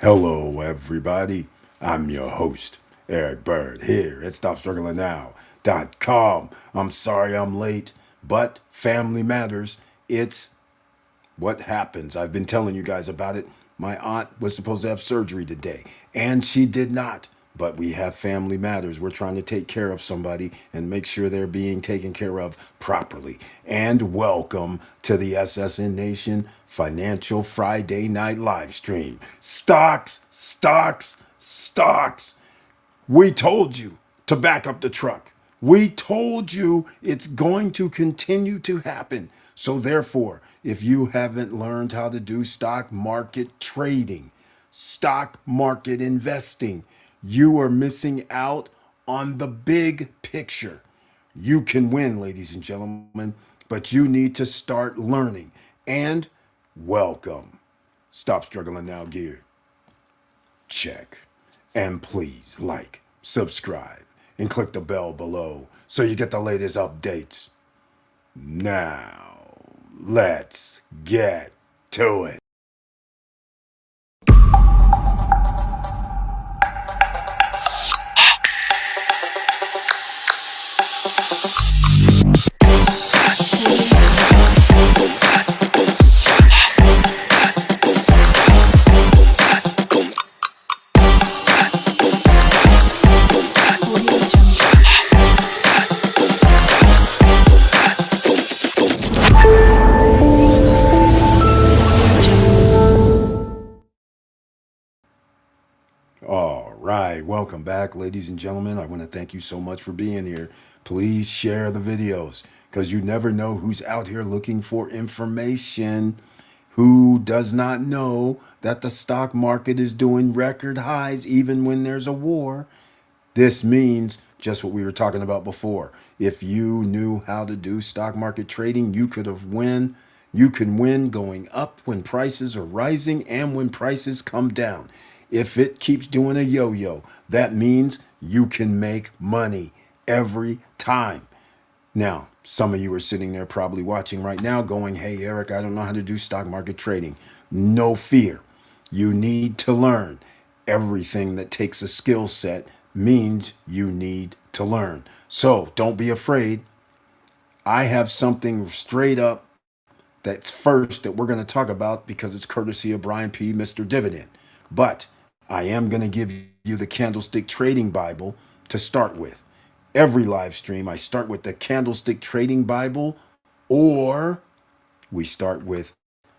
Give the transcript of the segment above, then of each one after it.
Hello, everybody. I'm your host, Eric Bird, here at StopStrugglingNow.com. I'm sorry I'm late, but family matters. It's what happens. I've been telling you guys about it. My aunt was supposed to have surgery today, and she did not. But we have family matters. We're trying to take care of somebody and make sure they're being taken care of properly. And welcome to the SSN Nation Financial Friday Night Live Stream. Stocks, stocks, stocks. We told you to back up the truck. We told you it's going to continue to happen. So, therefore, if you haven't learned how to do stock market trading, stock market investing, you are missing out on the big picture. You can win, ladies and gentlemen, but you need to start learning. And welcome. Stop struggling now, gear. Check. And please like, subscribe, and click the bell below so you get the latest updates. Now, let's get to it. All right, welcome back, ladies and gentlemen. I want to thank you so much for being here. Please share the videos because you never know who's out here looking for information, who does not know that the stock market is doing record highs even when there's a war. This means just what we were talking about before. If you knew how to do stock market trading, you could have win. You can win going up when prices are rising and when prices come down. If it keeps doing a yo-yo, that means you can make money every time. Now, some of you are sitting there probably watching right now going, hey, Eric, I don't know how to do stock market trading. No fear. You need to learn. Everything that takes a skill set means you need to learn. So don't be afraid. I have something straight up that's first that we're going to talk about because it's courtesy of Brian P. Mr. Dividend. But I am going to give you the Candlestick Trading Bible to start with. Every live stream, I start with the Candlestick Trading Bible, or we start with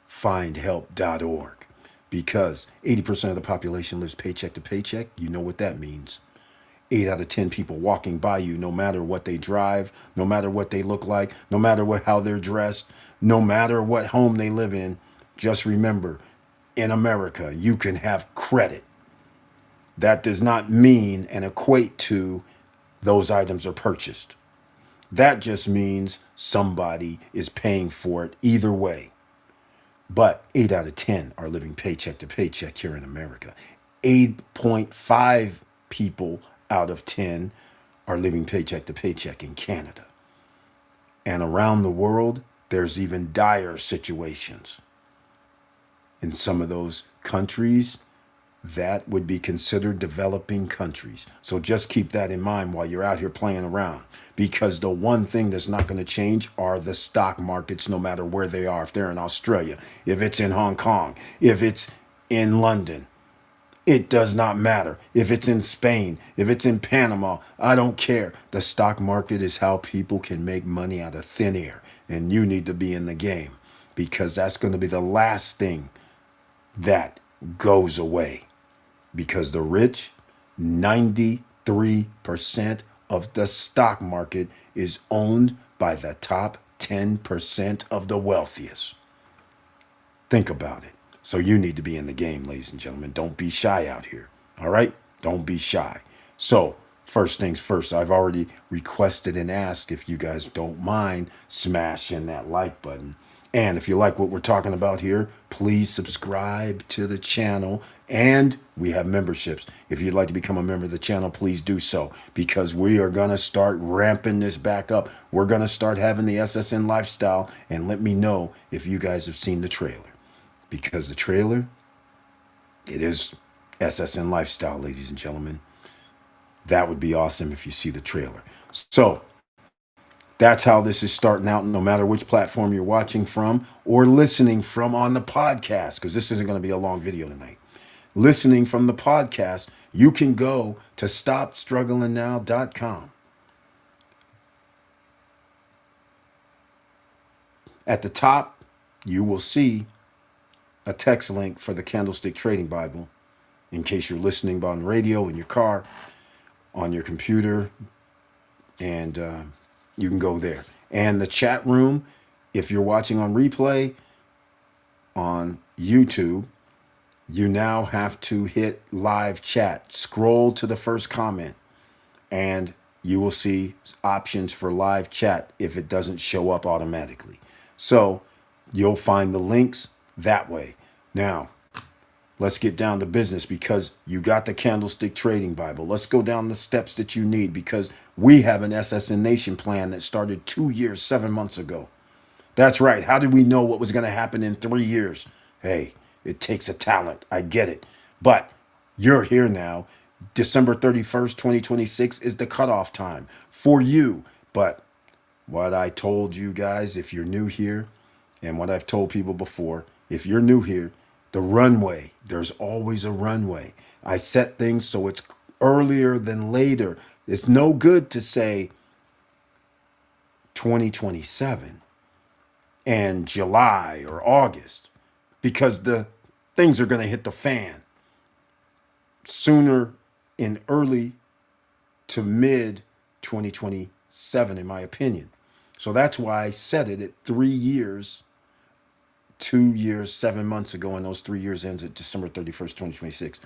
findhelp.org because 80% of the population lives paycheck to paycheck. You know what that means. 8 out of 10 people walking by you, no matter what they drive, no matter what they look like, no matter how they're dressed, no matter what home they live in, just remember, in America, you can have credit. That does not mean and equate to those items are purchased. That just means somebody is paying for it either way. But 8 out of 10 are living paycheck to paycheck here in America. 8.5 people out of 10 are living paycheck to paycheck in Canada. And around the world, there's even dire situations. In some of those countries, that would be considered developing countries. So just keep that in mind while you're out here playing around, because the one thing that's not going to change are the stock markets, no matter where they are. If they're in Australia, if it's in Hong Kong, if it's in London, it does not matter. If it's in Spain, if it's in Panama, I don't care. The stock market is how people can make money out of thin air. And you need to be in the game because that's going to be the last thing that goes away. Because the rich, 93% of the stock market is owned by the top 10% of the wealthiest. Think about it. So you need to be in the game, ladies and gentlemen. Don't be shy out here. All right? Don't be shy. So first things first, I've already requested and asked if you guys don't mind smashing that like button. And if you like what we're talking about here, please subscribe to the channel. And we have memberships. If you'd like to become a member of the channel, please do so, because we are going to start ramping this back up. We're going to start having the SSN lifestyle. And let me know if you guys have seen the trailer, because the trailer, it is SSN Lifestyle, ladies and gentlemen. That would be awesome if you see the trailer. So that's how this is starting out, no matter which platform you're watching from or listening from on the podcast, because this isn't going to be a long video tonight. Listening from the podcast, you can go to stopstrugglingnow.com. At the top, you will see a text link for the Candlestick Trading Bible in case you're listening on radio, in your car, on your computer, and you can go there. And the chat room, if you're watching on replay on YouTube, you now have to hit live chat. Scroll to the first comment, and you will see options for live chat if it doesn't show up automatically. So you'll find the links that way. Now, let's get down to business, because you got the Candlestick Trading Bible. Let's go down the steps that you need, because we have an SSN Nation plan that started 2 years, 7 months ago. That's right. How did we know what was going to happen in 3 years? Hey, it takes a talent. I get it. But you're here now. December 31st, 2026 is the cutoff time for you. But what I told you guys, if you're new here, and what I've told people before, if you're new here, the runway, there's always a runway. I set things so it's earlier than later. It's no good to say 2027 and July or August, because the things are going to hit the fan sooner, in early to mid 2027, in my opinion. So that's why I set it at 3 years, 2 years, 7 months ago, and those 3 years ends at December 31st, 2026.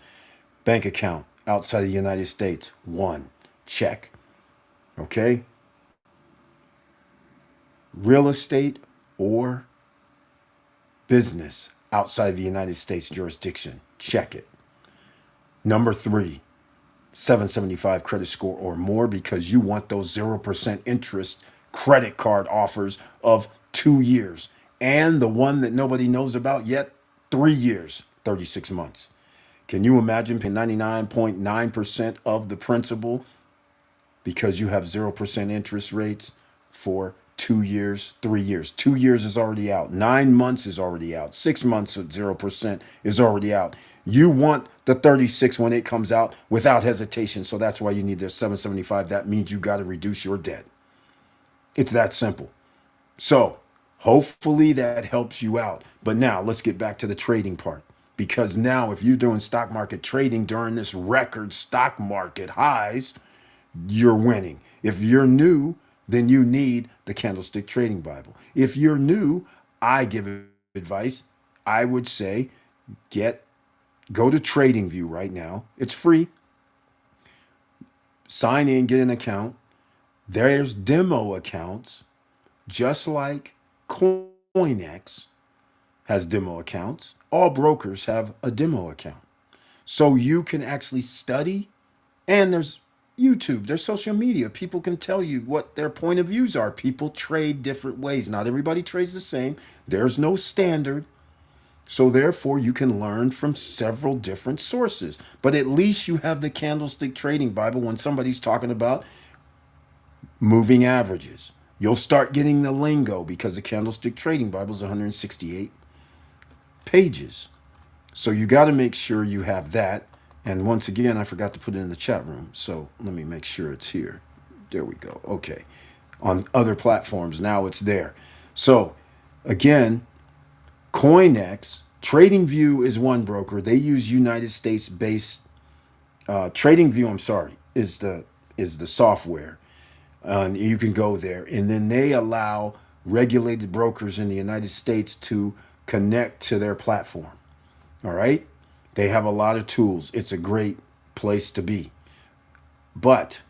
Bank account outside of the United States, 1, check. Okay. Real estate or business outside of the United States jurisdiction, check it. Number 3, 775 credit score or more, because you want those 0% interest credit card offers of 2 years, and the one that nobody knows about yet, 3 years, 36 months. Can you imagine paying 99.9% of the principal because you have 0% interest rates for 2 years, 3 years? 2 years is already out. 9 months is already out. 6 months at 0% is already out. You want the 36 when it comes out without hesitation. So that's why you need the 775. That means you got to reduce your debt. It's that simple. So hopefully that helps you out. But now let's get back to the trading part. Because now if you're doing stock market trading during this record stock market highs, you're winning. If you're new, then you need the Candlestick Trading Bible. If you're new, I give advice. I would say go to TradingView right now. It's free. Sign in, get an account. There's demo accounts, just like CoinEx has demo accounts. All brokers have a demo account. So you can actually study, and there's YouTube, there's social media. People can tell you what their point of views are. People trade different ways. Not everybody trades the same. There's no standard. So therefore, you can learn from several different sources. But at least you have the Candlestick Trading Bible when somebody's talking about moving averages. You'll start getting the lingo, because the Candlestick Trading Bible is 168 pages. So you got to make sure you have that. And once again, I forgot to put it in the chat room. So let me make sure it's here. There we go. Okay. On other platforms, now it's there. So again, CoinEx, TradingView is one broker. They use United States based TradingView, I'm sorry, is the software. And you can go there. And then they allow regulated brokers in the United States to connect to their platform. All right. They have a lot of tools. It's a great place to be. But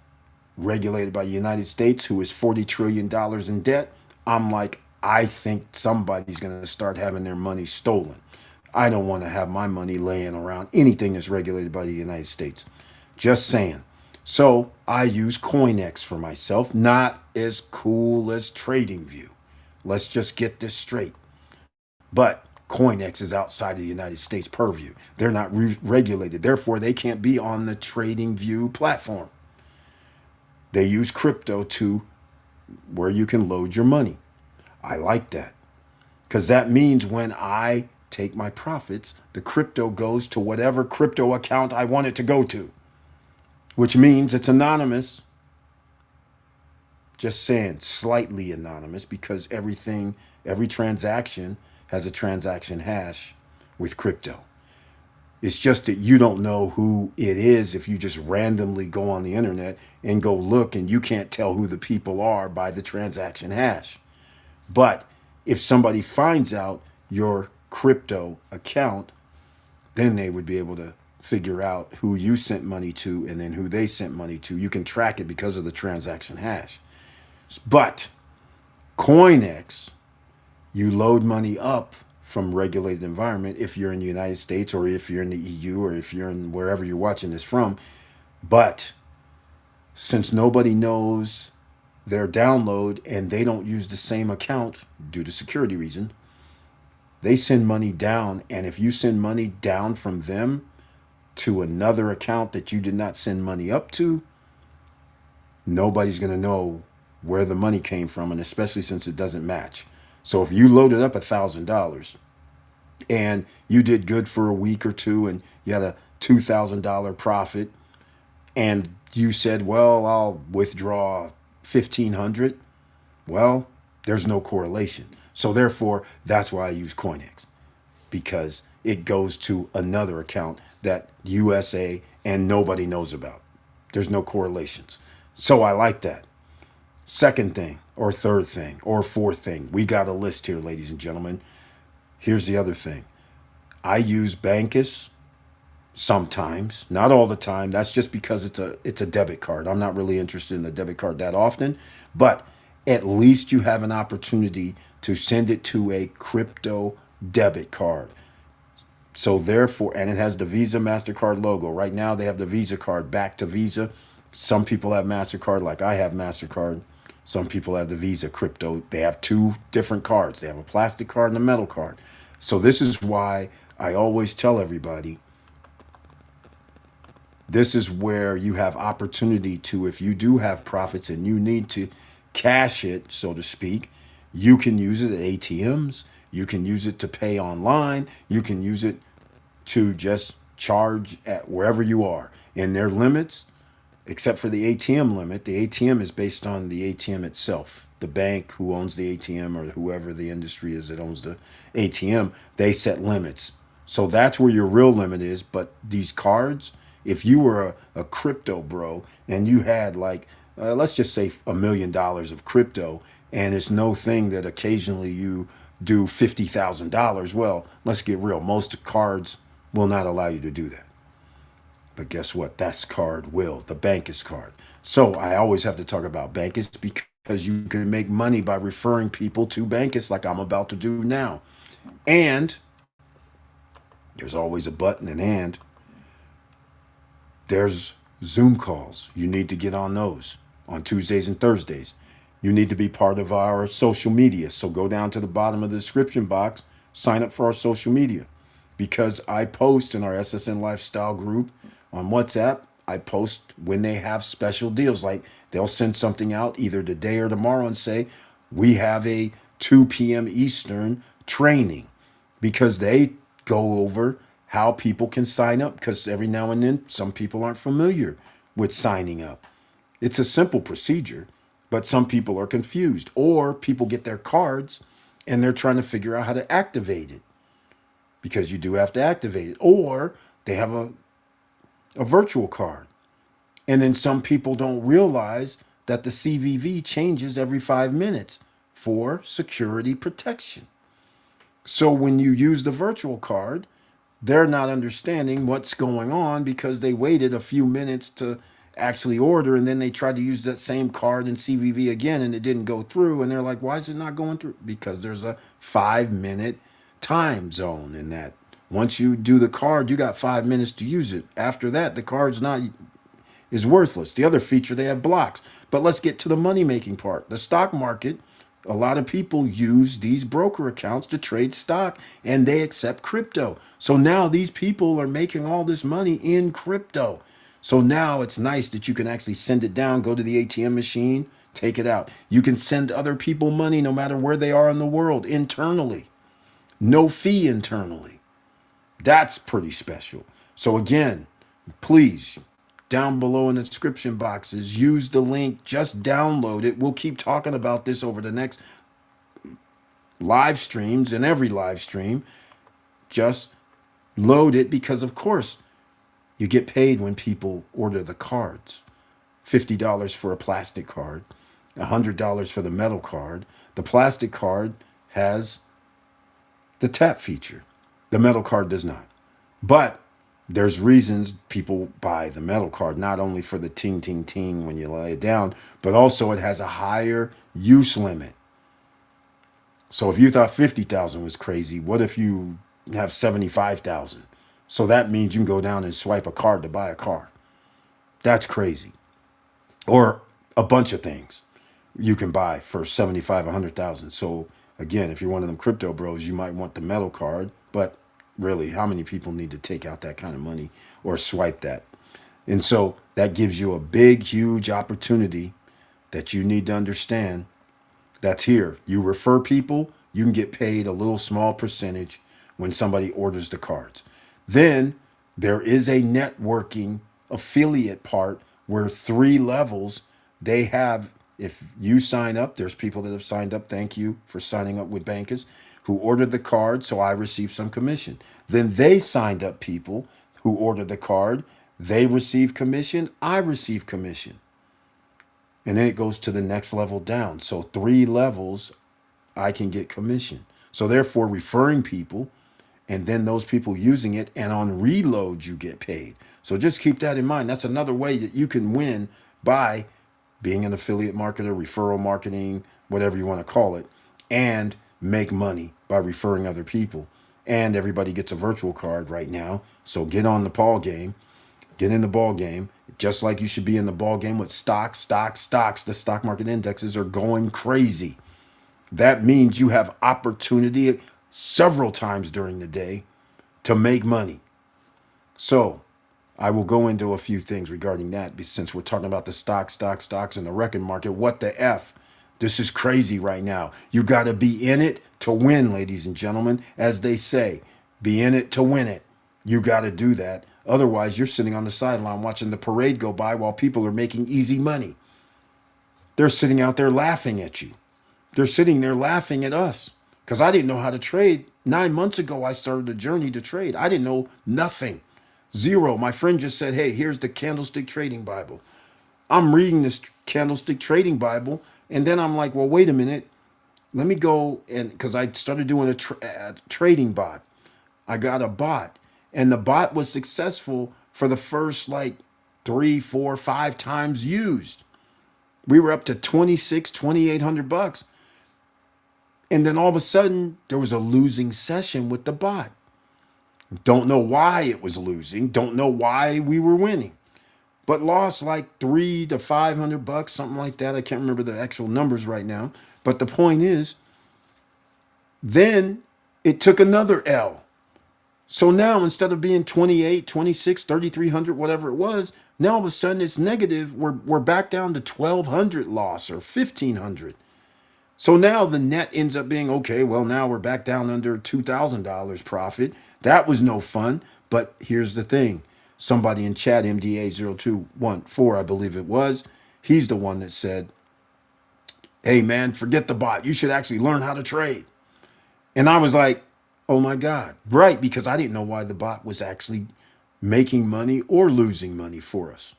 regulated by the United States, who is $40 trillion in debt, I'm like, I think somebody's going to start having their money stolen. I don't want to have my money laying around anything that's regulated by the United States. Just saying. So I use CoinEx for myself. Not as cool as TradingView. Let's just get this straight. But Coinex is outside of the United States purview. They're not regulated. Therefore, they can't be on the TradingView platform. They use crypto to where you can load your money. I like that because that means when I take my profits, the crypto goes to whatever crypto account I want it to go to, which means it's anonymous. Just saying, slightly anonymous because every transaction has a transaction hash with crypto. It's just that you don't know who it is if you just randomly go on the internet and go look and you can't tell who the people are by the transaction hash. But if somebody finds out your crypto account, then they would be able to figure out who you sent money to and then who they sent money to. You can track it because of the transaction hash. But Coinex, you load money up from regulated environment if you're in the United States or if you're in the EU or if you're in wherever you're watching this from. But since nobody knows their download and they don't use the same account due to security reason, they send money down. And if you send money down from them to another account that you did not send money up to, nobody's going to know where the money came from, and especially since it doesn't match. So if you loaded up $1,000 and you did good for a week or two and you had a $2,000 profit and you said, well, I'll withdraw 1,500, well, there's no correlation. So therefore, that's why I use Coinex, because it goes to another account that USA and nobody knows about. There's no correlations. So I like that. Second thing, or third thing, or fourth thing. We got a list here, ladies and gentlemen. Here's the other thing. I use Bankus sometimes, not all the time. That's just because it's a debit card. I'm not really interested in the debit card that often, but at least you have an opportunity to send it to a crypto debit card. So therefore, and it has the Visa MasterCard logo. Right now they have the Visa card back to Visa. Some people have MasterCard like I have MasterCard. Some people have the Visa crypto. They have two different cards. They have a plastic card and a metal card. So this is why I always tell everybody, this is where you have opportunity to, if you do have profits and you need to cash it, so to speak, you can use it at ATMs. You can use it to pay online. You can use it to just charge at wherever you are. And their limits, except for the ATM limit, the ATM is based on the ATM itself. The bank who owns the ATM or whoever the industry is that owns the ATM, they set limits. So that's where your real limit is. But these cards, if you were a crypto bro and you had like, let's just say $1 million of crypto, and it's no thing that occasionally you do $50,000, well, let's get real. Most cards will not allow you to do that. But guess what? That's card will, the Bankus card. So I always have to talk about Bankus because you can make money by referring people to Bankus like I'm about to do now. And there's always a button and there's Zoom calls. You need to get on those on Tuesdays and Thursdays. You need to be part of our social media. So go down to the bottom of the description box, sign up for our social media, because I post in our SSN Lifestyle group on WhatsApp. I post when they have special deals, like they'll send something out either today or tomorrow and say, we have a 2 p.m. Eastern training, because they go over how people can sign up, because every now and then some people aren't familiar with signing up. It's a simple procedure, but some people are confused, or people get their cards and they're trying to figure out how to activate it, because you do have to activate it, or they have a virtual card. And then some people don't realize that the CVV changes every 5 minutes for security protection. So when you use the virtual card, they're not understanding what's going on because they waited a few minutes to actually order, and then they tried to use that same card in CVV again and it didn't go through, and they're like, why is it not going through? Because there's a 5-minute time zone in that. Once you do the card, you got 5 minutes to use it. After that, the card's not is worthless. The other feature, they have blocks. But let's get to the money making part. The stock market A lot of people use these broker accounts to trade stock and they accept crypto. So now these people are making all this money in crypto. So now it's nice that you can actually send it down, go to the ATM machine, take it out. You can send other people money no matter where they are in the world internally. No fee internally. That's pretty special. So again, please, down below in the description boxes, use the link, just download it. We'll keep talking about this over the next live streams and every live stream. Just load it because, of course, you get paid when people order the cards. $50 for a plastic card, $100 for the metal card. The plastic card has the tap feature. The metal card does not. But there's reasons people buy the metal card, not only for the ting, ting, ting when you lay it down, but also it has a higher use limit. So if you thought 50,000 was crazy, what if you have 75,000? So that means you can go down and swipe a card to buy a car. That's crazy. Or a bunch of things you can buy for 75, 100,000. So again, if you're one of them crypto bros, you might want the metal card, but really, how many people need to take out that kind of money or swipe that? And so that gives you a big, huge opportunity that you need to understand that's here. You refer people, you can get paid a little small percentage when somebody orders the cards. Then there is a networking affiliate part where 3 levels they have. If you sign up, there's people that have signed up. Thank you for signing up with bankers who ordered the card. So I received some commission. Then they signed up people who ordered the card. They receive commission. I receive commission. And then it goes to the next level down. So 3 levels, I can get commission. So therefore, referring people and then those people using it, and on reload, you get paid. So just keep that in mind. That's another way that you can win by being an affiliate marketer, referral marketing, whatever you want to call it, and make money by referring other people. And everybody gets a virtual card right now. So get on the ball game. Get in the ball game, just like you should be in the ball game with stocks. The stock market indexes are going crazy. That means you have opportunity several times during the day to make money. So I will go into a few things regarding that since we're talking about the stocks and the record market. What the F? This is crazy right now. You got to be in it to win, ladies and gentlemen. As they say, be in it to win it. You got to do that. Otherwise, you're sitting on the sideline watching the parade go by while people are making easy money. They're sitting out there laughing at you. They're sitting there laughing at us because I didn't know how to trade. 9 months ago, I started a journey to trade. I didn't know nothing. Zero. My friend just said, hey, here's the Candlestick Trading Bible. I'm reading this Candlestick Trading Bible, and then I'm like, well, wait a minute. Let me go, and because I started doing a trading bot. I got a bot, and the bot was successful for the first like 3, 4, 5 times used. We were up to 2,800 bucks. And then all of a sudden, there was a losing session with the bot. Don't know why it was losing. Don't know why we were winning. But lost like 300 to 500 bucks, something like that. I can't remember the actual numbers right now. But the point is, then it took another L. So now instead of being 28, 26, 3,300, whatever it was, now all of a sudden it's negative. We're back down to 1,200 loss or 1,500. So now the net ends up being, okay, well, now we're back down under $2,000 profit. That was no fun. But here's the thing. Somebody in chat, MDA0214, I believe it was, he's the one that said, hey, man, forget the bot. You should actually learn how to trade. And I was like, oh, my God. Right, because I didn't know why the bot was actually making money or losing money for us.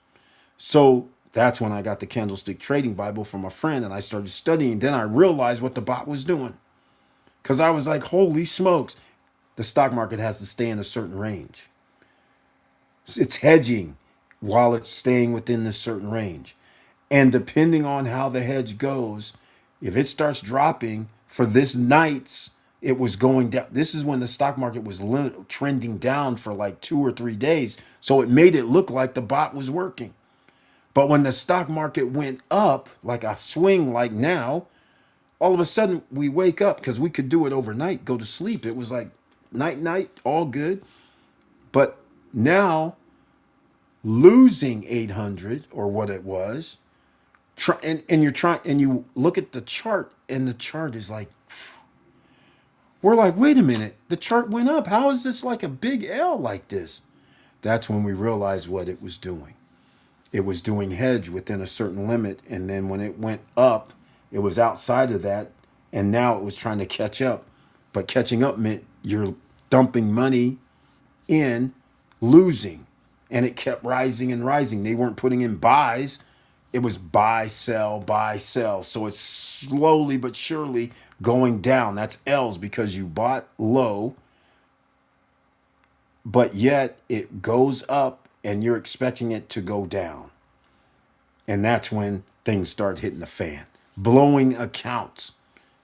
So that's when I got the Candlestick Trading Bible from a friend and I started studying. Then I realized what the bot was doing because I was like, holy smokes, the stock market has to stay in a certain range. It's hedging while it's staying within this certain range. And depending on how the hedge goes, if it starts dropping for this night's, it was going down. This is when the stock market was trending down for like 2 or 3 days. So it made it look like the bot was working. But when the stock market went up, like a swing like now, All of a sudden, we wake up because we could do it overnight, go to sleep. It was like night, night, all good. But now losing 800 or what it was, and you're trying, and you look at the chart, and the chart is like, we're like, wait a minute, the chart went up. How is this like a big L like this? That's when we realized what it was doing. It was doing hedge within a certain limit, and then when it went up, it was outside of that, and now it was trying to catch up. But catching up meant you're dumping money in, losing, and it kept rising and rising. They weren't putting in buys. It was buy, sell, buy, sell. So it's slowly but surely going down. That's L's because you bought low, but yet it goes up and you're expecting it to go down. And that's when things start hitting the fan. Blowing accounts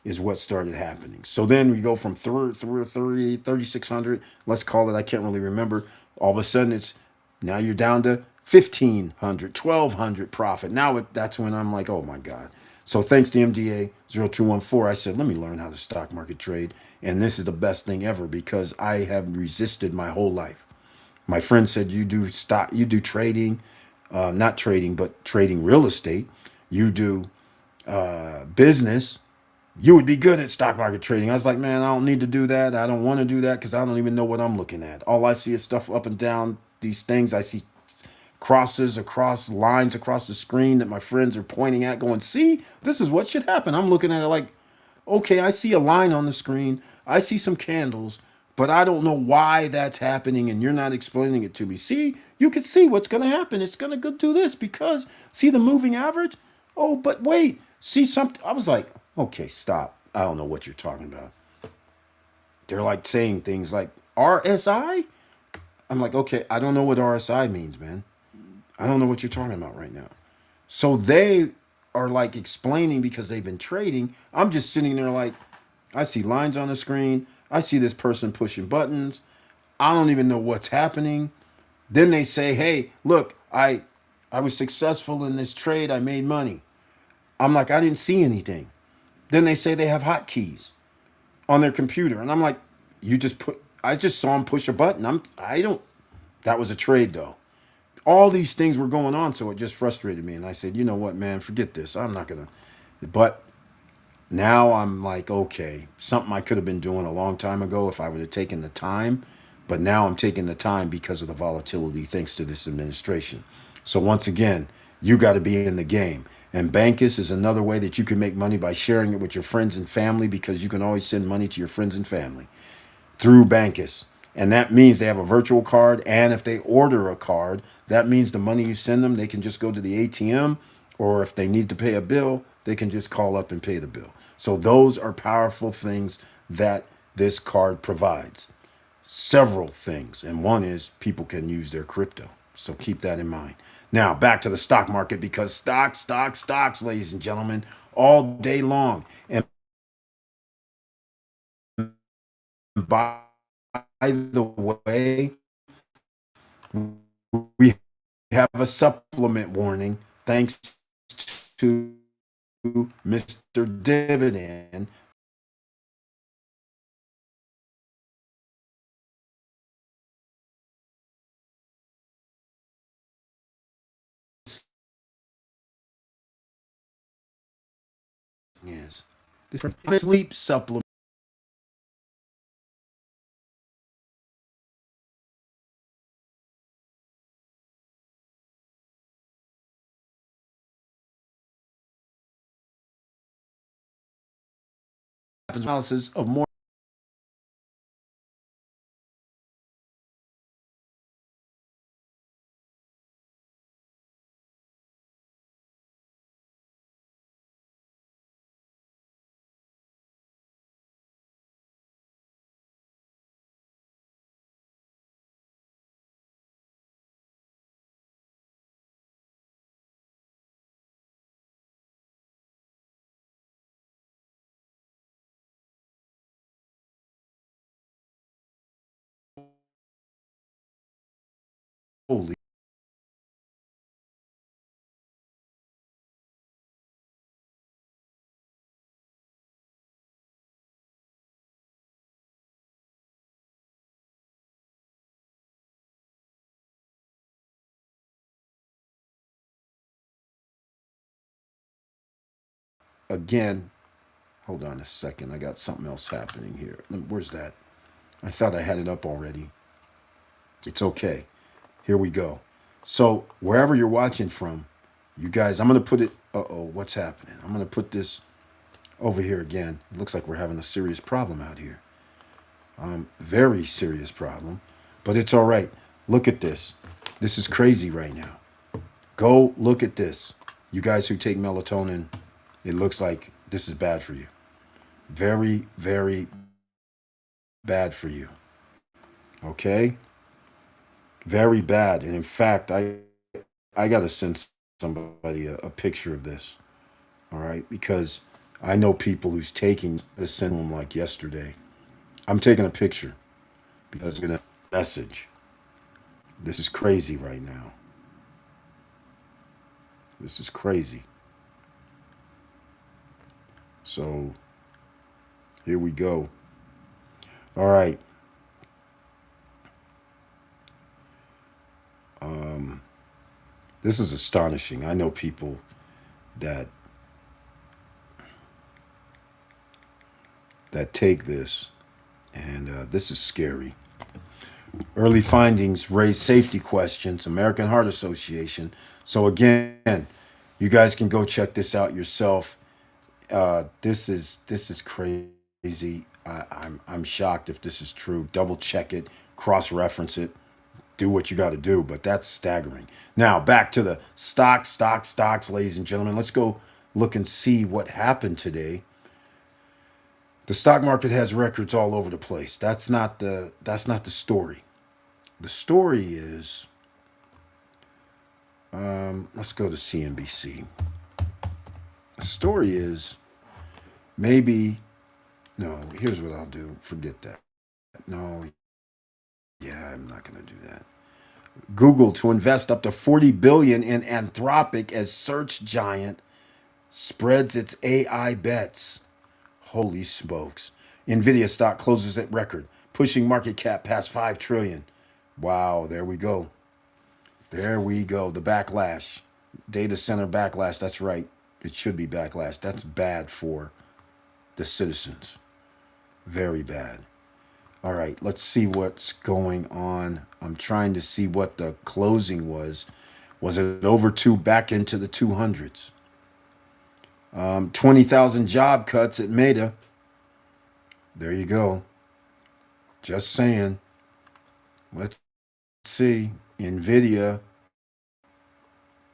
is what started happening. So then we go from 3,600, let's call it, I can't really remember. All of a sudden it's, now you're down to 1,500, 1,200 profit. Now that's when I'm like, oh my God. So thanks to MDA 0214, I said, let me learn how to stock market trade. And this is the best thing ever because I have resisted my whole life. My friend said, you do stock, you do trading, not trading, but trading real estate. You do business. You would be good at stock market trading. I was like, man, I don't need to do that. I don't want to do that because I don't even know what I'm looking at. All I see is stuff up and down these things. I see crosses across lines across the screen that my friends are pointing at, going, see, this is what should happen. I'm looking at it like, okay, I see a line on the screen. I see some candles, but I don't know why that's happening, and you're not explaining it to me. See, you can see what's going to happen. It's going to go do this because see the moving average. Oh, but wait, see something. I was like, okay, stop. I don't know what you're talking about. They're like saying things like RSI. I'm like, okay, I don't know what RSI means, man. I don't know what you're talking about right now. So they are like explaining because they've been trading. I'm just sitting there like, I see lines on the screen. I see this person pushing buttons. I don't even know what's happening. Then they say, "Hey, look, I was successful in this trade. I made money." I'm like, "I didn't see anything." Then they say they have hotkeys on their computer, and I'm like, "You just put I just saw them push a button. I don't That was a trade though." All these things were going on, so it just frustrated me and I said, "You know what, man? Forget this. I'm not going to." But now I'm like, okay, something I could have been doing a long time ago if I would have taken the time. But now I'm taking the time because of the volatility thanks to this administration. So once again, you got to be in the game. And Bankus is another way that you can make money by sharing it with your friends and family because you can always send money to your friends and family through Bankus. And that means they have a virtual card. And if they order a card, that means the money you send them, they can just go to the ATM. Or if they need to pay a bill, they can just call up and pay the bill. So those are powerful things that this card provides. Several things. And one is people can use their crypto. So keep that in mind. Now, back to the stock market because stocks, ladies and gentlemen, all day long. And by the way, we have a supplement warning thanks to Mr. Dividend. Yes. This sleep supplement analysis of more holy again, hold on a second. I got something else happening here. Where's that? I thought I had it up already. It's okay. Here we go. So wherever you're watching from, you guys, I'm going to put it. Uh-oh, what's happening? I'm going to put this over here again. It looks like we're having a serious problem out here. Very serious problem, but it's all right. Look at this. This is crazy right now. Go look at this. You guys who take melatonin, it looks like this is bad for you. Very, very bad for you. Okay? Very bad. And in fact, I got to send somebody a picture of this. All right? Because I know people who's taking this, send them like yesterday. I'm taking a picture because I'm going to message. This is crazy right now. This is crazy. So here we go. All right. This is astonishing. I know people that take this, and this is scary. Early findings raise safety questions. American Heart Association. So again, you guys can go check this out yourself. This is crazy. I'm shocked if this is true. Double check it, cross reference it, do what you got to do. But that's staggering. Now back to the stocks, ladies and gentlemen. Let's go look and see what happened today. The stock market has records all over the place. That's not the story. The story is, let's go to CNBC. The story is maybe, no, here's what I'll do. Forget that. No, yeah, I'm not going to do that. Google to invest up to $40 billion in Anthropic as search giant spreads its AI bets. Holy smokes. Nvidia stock closes at record, pushing market cap past $5 trillion. Wow, there we go. There we go. The backlash. Data center backlash. That's right. It should be backlash. That's bad for the citizens. Very bad. All right, let's see what's going on. I'm trying to see what the closing was. Was it over back into the 200s? 20,000 job cuts at Meta. There you go. Just saying. Let's see. Nvidia.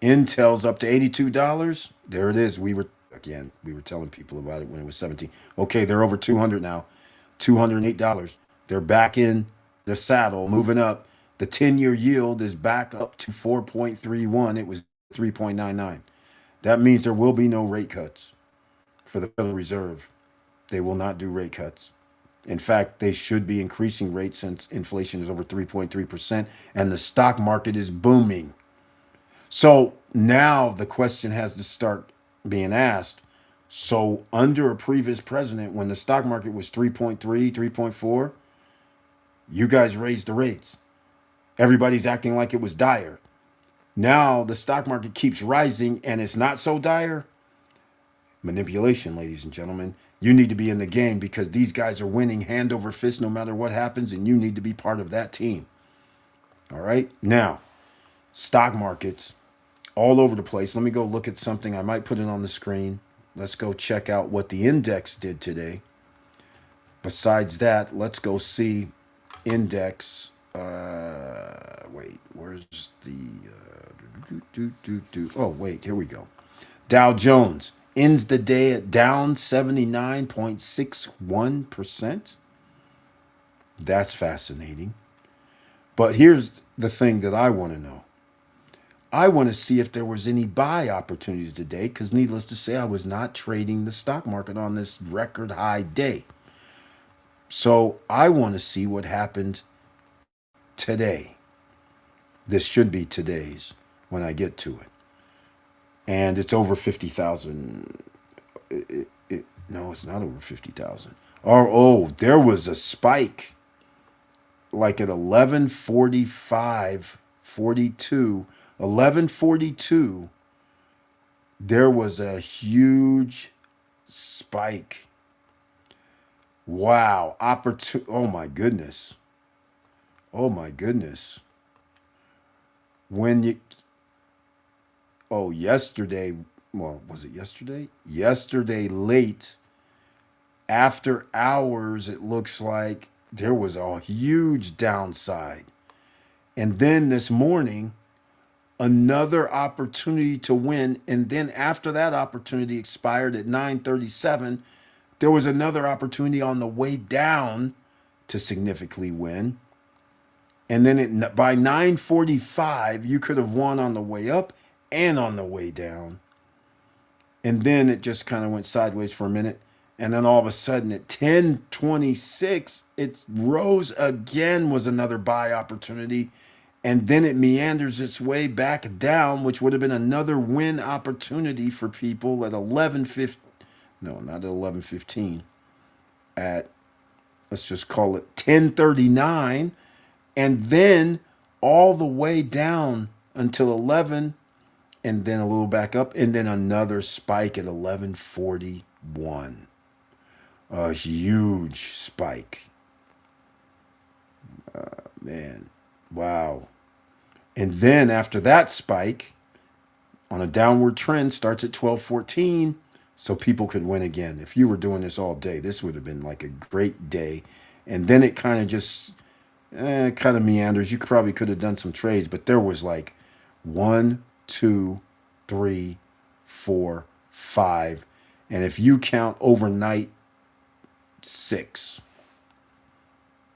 Intel's up to $82. There it is. We were telling people about it when it was 17. Okay, they're over 200 now. $208. They're back in the saddle, moving up. The 10-year yield is back up to 4.31. It was 3.99. That means there will be no rate cuts for the Federal Reserve. They will not do rate cuts. In fact, they should be increasing rates since inflation is over 3.3% and the stock market is booming. So now the question has to start being asked. So under a previous president, when the stock market was 3.3, 3.4, you guys raised the rates. Everybody's acting like it was dire. Now the stock market keeps rising and it's not so dire. Manipulation, ladies and gentlemen. You need to be in the game because these guys are winning hand over fist no matter what happens, and you need to be part of that team. All right? Now, stock markets all over the place. Let me go look at something. I might put it on the screen. Let's go check out what the index did today. Besides that, let's go see index. Wait, where's the oh, wait, here we go. Dow Jones ends the day at down 79.61%. That's fascinating. But here's the thing that I want to know. I want to see if there was any buy opportunities today, because needless to say, I was not trading the stock market on this record high day. So I want to see what happened today. This should be today's when I get to it. And it's over 50,000. No, it's not over 50,000. Oh, there was a spike like at 11:45, 42, 11:42. There was a huge spike. Wow. Oh my goodness. Oh my goodness. When you, oh, yesterday, well, was it yesterday? Yesterday late, after hours, it looks like there was a huge downside. And then this morning, another opportunity to win. And then after that opportunity expired at 9:37, there was another opportunity on the way down to significantly win. And then by 9:45, you could have won on the way up and on the way down. And then it just kind of went sideways for a minute. And then all of a sudden at 10:26, it rose again, was another buy opportunity. And then it meanders its way back down, which would have been another win opportunity for people at 11:50. No, not at 11:15. At, let's just call it 10:39. And then all the way down until 11, and then a little back up, and then another spike at 11:41. A huge spike. Man, wow. And then after that spike, on a downward trend, starts at 12:14, so people could win again. If you were doing this all day, this would have been like a great day. And then it kind of just kind of meanders. You probably could have done some trades, but there was like one, two, three, four, five, and if you count overnight, six.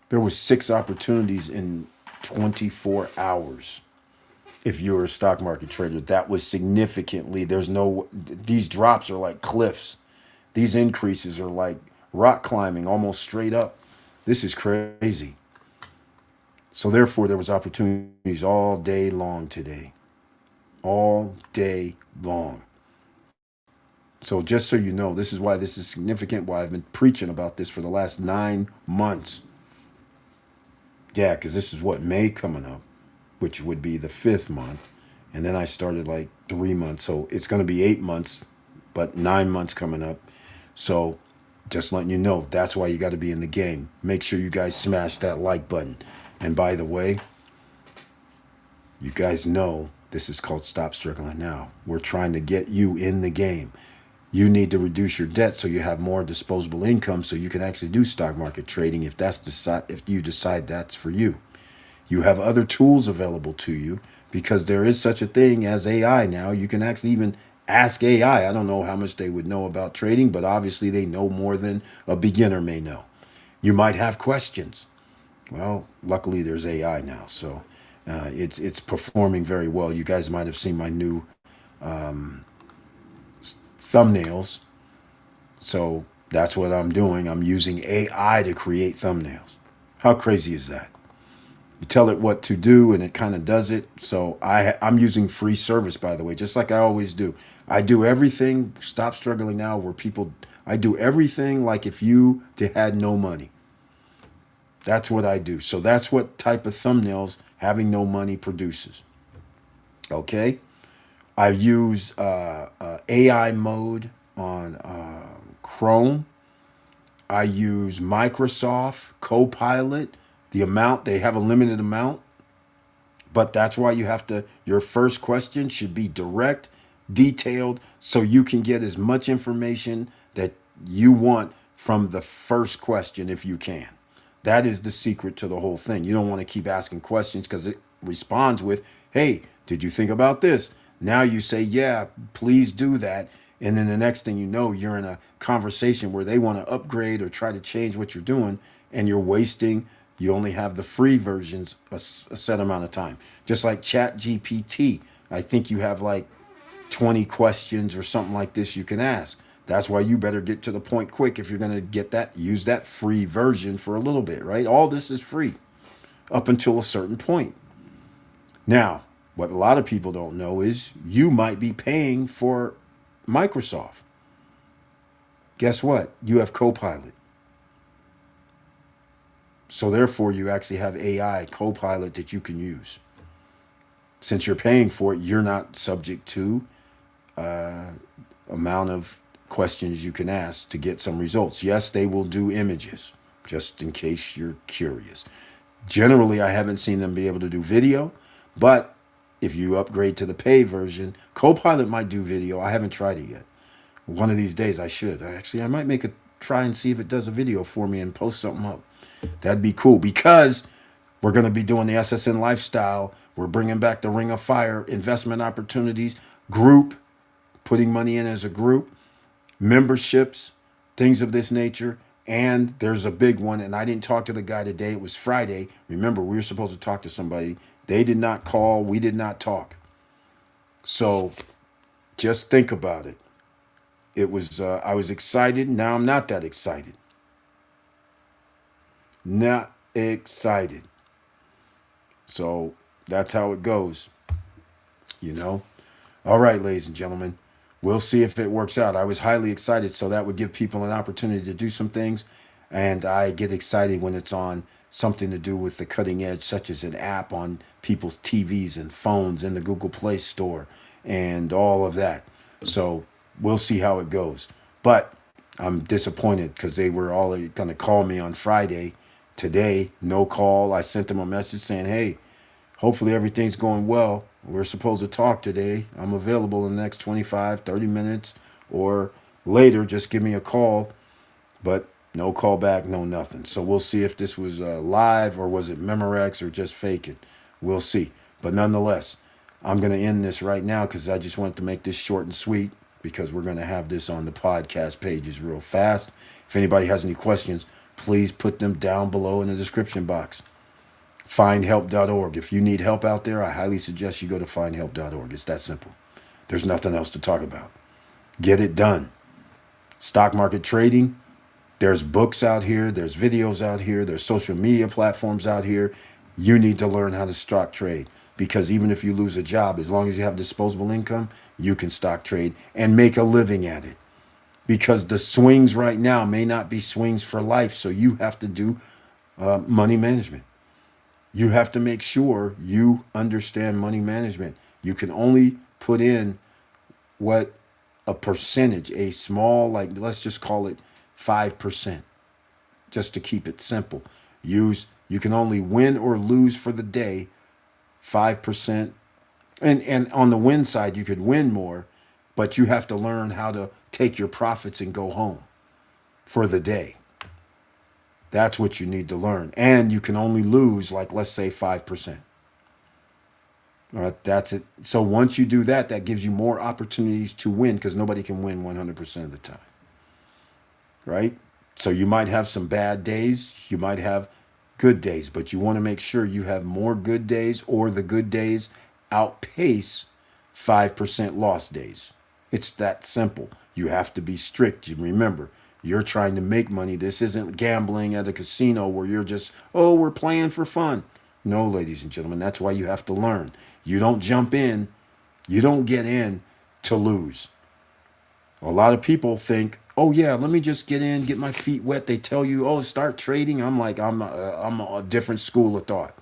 There was six opportunities in 24 hours. If you're a stock market trader, that was significantly. There's no. These drops are like cliffs. These increases are like rock climbing, almost straight up. This is crazy. So therefore, there was opportunities all day long today. All day long. So just so you know, this is why this is significant, why I've been preaching about this for the last 9 months. Yeah, because this is what, May coming up, which would be the 5th month. And then I started like 3 months. So it's going to be 8 months, but 9 months coming up. So just letting you know, that's why you got to be in the game. Make sure you guys smash that like button. And by the way, you guys know this is called Stop Struggling Now. We're trying to get you in the game. You need to reduce your debt so you have more disposable income so you can actually do stock market trading if you decide that's for you. You have other tools available to you because there is such a thing as AI now. You can actually even ask AI. I don't know how much they would know about trading, but obviously they know more than a beginner may know. You might have questions. Well, luckily there's AI now, so it's performing very well. You guys might have seen my new thumbnails. So that's what I'm doing. I'm using AI to create thumbnails. How crazy is that? You tell it what to do and it kind of does it. So I'm using free service, by the way, just like I always do. I do everything, Stop Struggling Now, where I do everything like if you had no money. That's what I do. So that's what type of thumbnails having no money produces. Okay? I use AI mode on Chrome. I use Microsoft Copilot. They have a limited amount, but that's why your first question should be direct, detailed, so you can get as much information that you want from the first question if you can. That is the secret to the whole thing. You don't want to keep asking questions because it responds with, hey, did you think about this? Now you say, yeah, please do that. And then the next thing you know, you're in a conversation where they want to upgrade or try to change what you're doing, and you only have the free versions a set amount of time. Just like Chat GPT, I think you have like 20 questions or something like this you can ask. That's why you better get to the point quick if you're going to use that free version for a little bit, right? All this is free up until a certain point. Now, what a lot of people don't know is you might be paying for Microsoft. Guess what? You have Copilot. So therefore, you actually have AI Copilot that you can use. Since you're paying for it, you're not subject to amount of questions you can ask to get some results. Yes, they will do images, just in case you're curious. Generally, I haven't seen them be able to do video, but if you upgrade to the pay version, Copilot might do video. I haven't tried it yet. One of these days I should. Actually, I might make a try and see if it does a video for me and post something up. That'd be cool because we're going to be doing the SSN lifestyle. We're bringing back the Ring of Fire investment opportunities, group, putting money in as a group, memberships, things of this nature. And there's a big one. And I didn't talk to the guy today. It was Friday. Remember, we were supposed to talk to somebody. They did not call. We did not talk. So just think about it. It was, I was excited. Now I'm not that excited. Not excited. So that's how it goes, you know? All right, ladies and gentlemen, we'll see if it works out. I was highly excited, so that would give people an opportunity to do some things. And I get excited when it's on something to do with the cutting edge, such as an app on people's TVs and phones in the Google Play Store and all of that. So we'll see how it goes. But I'm disappointed because they were all going to call me on Friday. Today, no call. I sent them a message saying, hey, hopefully everything's going well. We're supposed to talk today. I'm available in the next 25, 30 minutes or later. Just give me a call. But no call back, no nothing. So we'll see if this was live or was it Memorex or just fake it. We'll see. But nonetheless, I'm going to end this right now because I just want to make this short and sweet because we're going to have this on the podcast pages real fast. If anybody has any questions, please put them down below in the description box. Findhelp.org. If you need help out there, I highly suggest you go to findhelp.org. It's that simple. There's nothing else to talk about. Get it done. Stock market trading. There's books out here. There's videos out here. There's social media platforms out here. You need to learn how to stock trade because even if you lose a job, as long as you have disposable income, you can stock trade and make a living at it. Because the swings right now may not be swings for life. So you have to do money management. You have to make sure you understand money management. You can only put in what a percentage, a small, like let's just call it 5%, just to keep it simple. You can only win or lose for the day 5%. And on the win side, you could win more, but you have to learn how to take your profits and go home for the day. That's what you need to learn. And you can only lose, like, let's say 5%. All right, that's it. So once you do that, that gives you more opportunities to win because nobody can win 100% of the time. Right? So you might have some bad days. You might have good days, but you want to make sure you have more good days or the good days outpace 5% loss days. It's that simple. You have to be strict. You remember, you're trying to make money. This isn't gambling at a casino where you're just, oh, we're playing for fun. No, ladies and gentlemen, that's why you have to learn. You don't jump in. You don't get in to lose. A lot of people think, oh, yeah, let me just get in, get my feet wet. They tell you, oh, start trading. I'm like, I'm a different school of thought.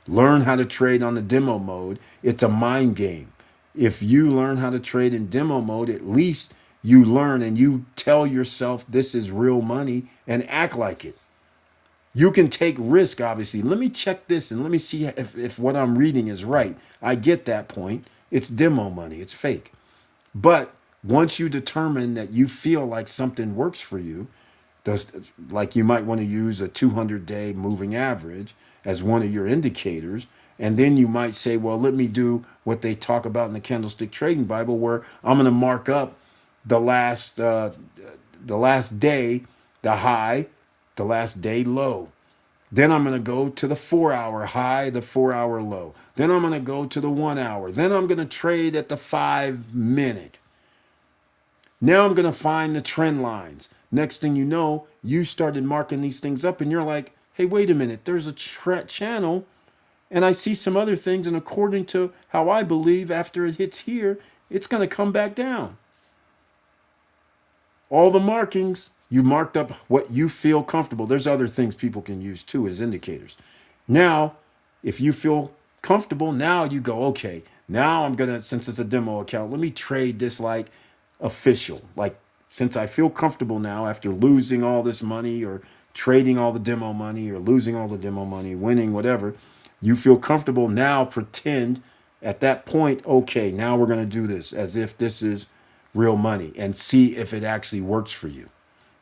Learn how to trade on the demo mode. It's a mind game. If you learn how to trade in demo mode, at least you learn and you tell yourself this is real money and act like it. You can take risk, obviously. Let me check this and let me see if what I'm reading is right. I get that point. It's demo money. It's fake. But once you determine that you feel like something works for you, like you might want to use a 200-day moving average as one of your indicators, and then you might say, well, let me do what they talk about in the Candlestick Trading Bible, where I'm going to mark up the last day, the high, the last day low. Then I'm going to go to the 4-hour high, the 4-hour low. Then I'm going to go to the 1 hour. Then I'm going to trade at the 5-minute. Now I'm going to find the trend lines. Next thing you know, you started marking these things up and you're like, hey, wait a minute, there's a channel and I see some other things. And according to how I believe, after it hits here, it's going to come back down. All the markings, you marked up what you feel comfortable. There's other things people can use too as indicators. Now, if you feel comfortable, now you go, okay, now I'm going to, since it's a demo account, let me trade this like official, like Since I feel comfortable now after losing all this money or trading all the demo money or losing all the demo money, winning, whatever, you feel comfortable now, pretend at that point, okay, now we're going to do this as if this is real money and see if it actually works for you.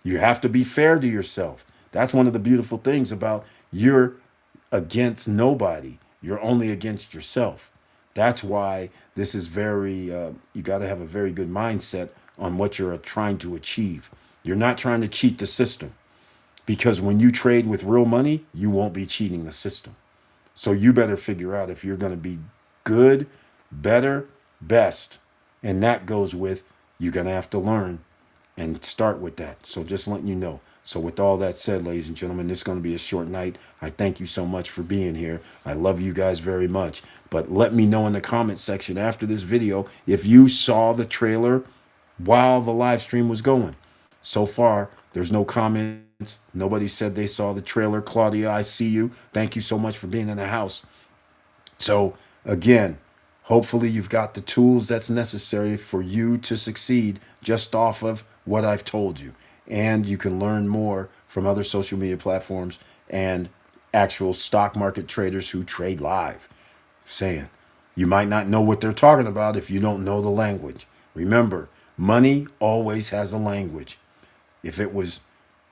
You have to be fair to yourself. That's one of the beautiful things about you're against nobody. You're only against yourself. That's why this is very, you got to have a very good mindset on what you're trying to achieve. You're not trying to cheat the system because when you trade with real money, you won't be cheating the system. So you better figure out if you're going to be good, better, best. And that goes with you're going to have to learn and start with that. So just letting you know. So with all that said, ladies and gentlemen, this is going to be a short night. I thank you so much for being here. I love you guys very much. But let me know in the comment section after this video if you saw the trailer while the live stream was going. So far, there's no comments. Nobody said they saw the trailer. Claudia, I see you. Thank you so much for being in the house. So again, hopefully you've got the tools that's necessary for you to succeed just off of what I've told you. And you can learn more from other social media platforms and actual stock market traders who trade live. Saying, you might not know what they're talking about if you don't know the language. Remember, money always has a language. If it was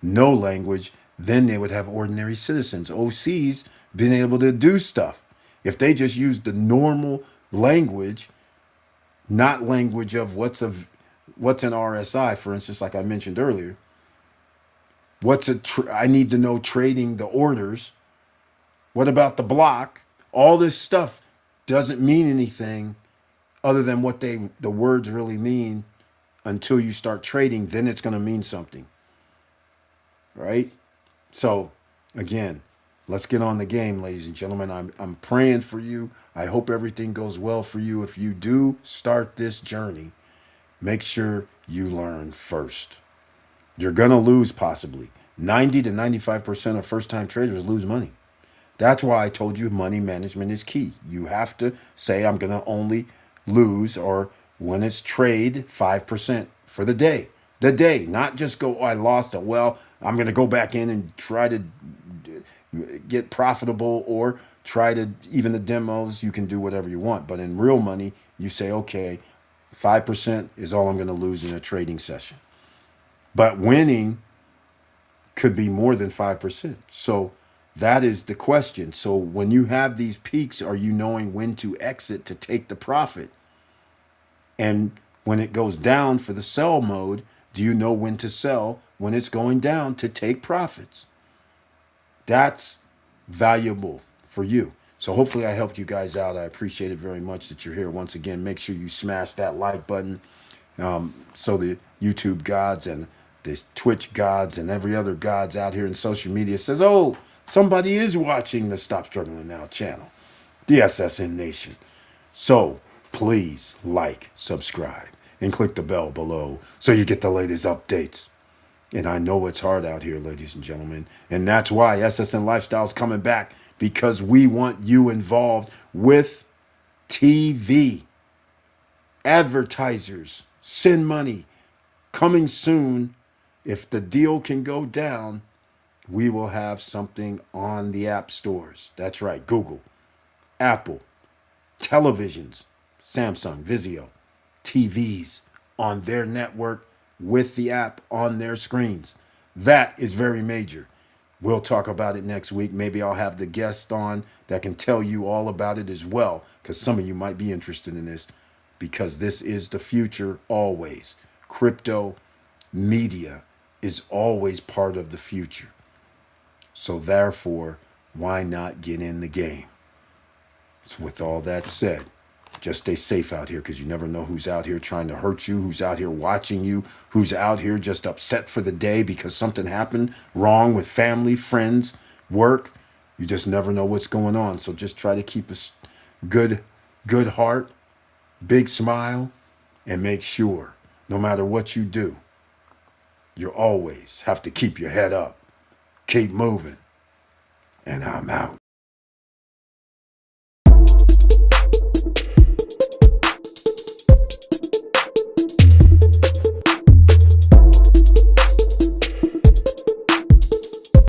no language, then they would have ordinary citizens, OCs, being able to do stuff. If they just used the normal language, not language of what's an RSI, for instance, like I mentioned earlier. I need to know trading the orders. What about the block? All this stuff doesn't mean anything other than what the words really mean until you start trading. Then it's going to mean something, right? So again, let's get on the game, ladies and gentlemen. I'm praying for you. I hope everything goes well for you. If you do start this journey, make sure you learn first. You're going to lose possibly. 90 to 95% of first-time traders lose money. That's why I told you money management is key. You have to say, I'm going to only lose, or when it's trade, 5% for the day. The day, not just go, oh, I lost it. Well, I'm going to go back in and try to get profitable, or try to, even the demos, you can do whatever you want. But in real money, you say, okay, 5% is all I'm going to lose in a trading session. But winning could be more than 5%. So that is the question. So when you have these peaks, are you knowing when to exit to take the profit? And when it goes down for the sell mode, do you know when to sell when it's going down to take profits? That's valuable for you. So hopefully I helped you guys out. I appreciate it very much that you're here. Once again, make sure you smash that like button so the YouTube gods and the Twitch gods and every other gods out here in social media says, oh, somebody is watching the Stop Struggling Now channel, the SSN Nation. So please like, subscribe, and click the bell below so you get the latest updates. And I know it's hard out here, ladies and gentlemen. And that's why SSN Lifestyle is coming back, because we want you involved with TV. Advertisers, send money. Coming soon, if the deal can go down, we will have something on the app stores. That's right, Google, Apple, televisions, Samsung, Vizio, TVs on their network with the app on their screens. That is very major. We'll talk about it next week. Maybe I'll have the guest on that can tell you all about it as well, because some of you might be interested in this, because this is the future always. Crypto media is always part of the future. So therefore, why not get in the game? So with all that said, just stay safe out here, because you never know who's out here trying to hurt you, who's out here watching you, who's out here just upset for the day because something happened wrong with family, friends, work. You just never know what's going on. So just try to keep a good heart, big smile, and make sure no matter what you do, you always have to keep your head up, keep moving, and I'm out.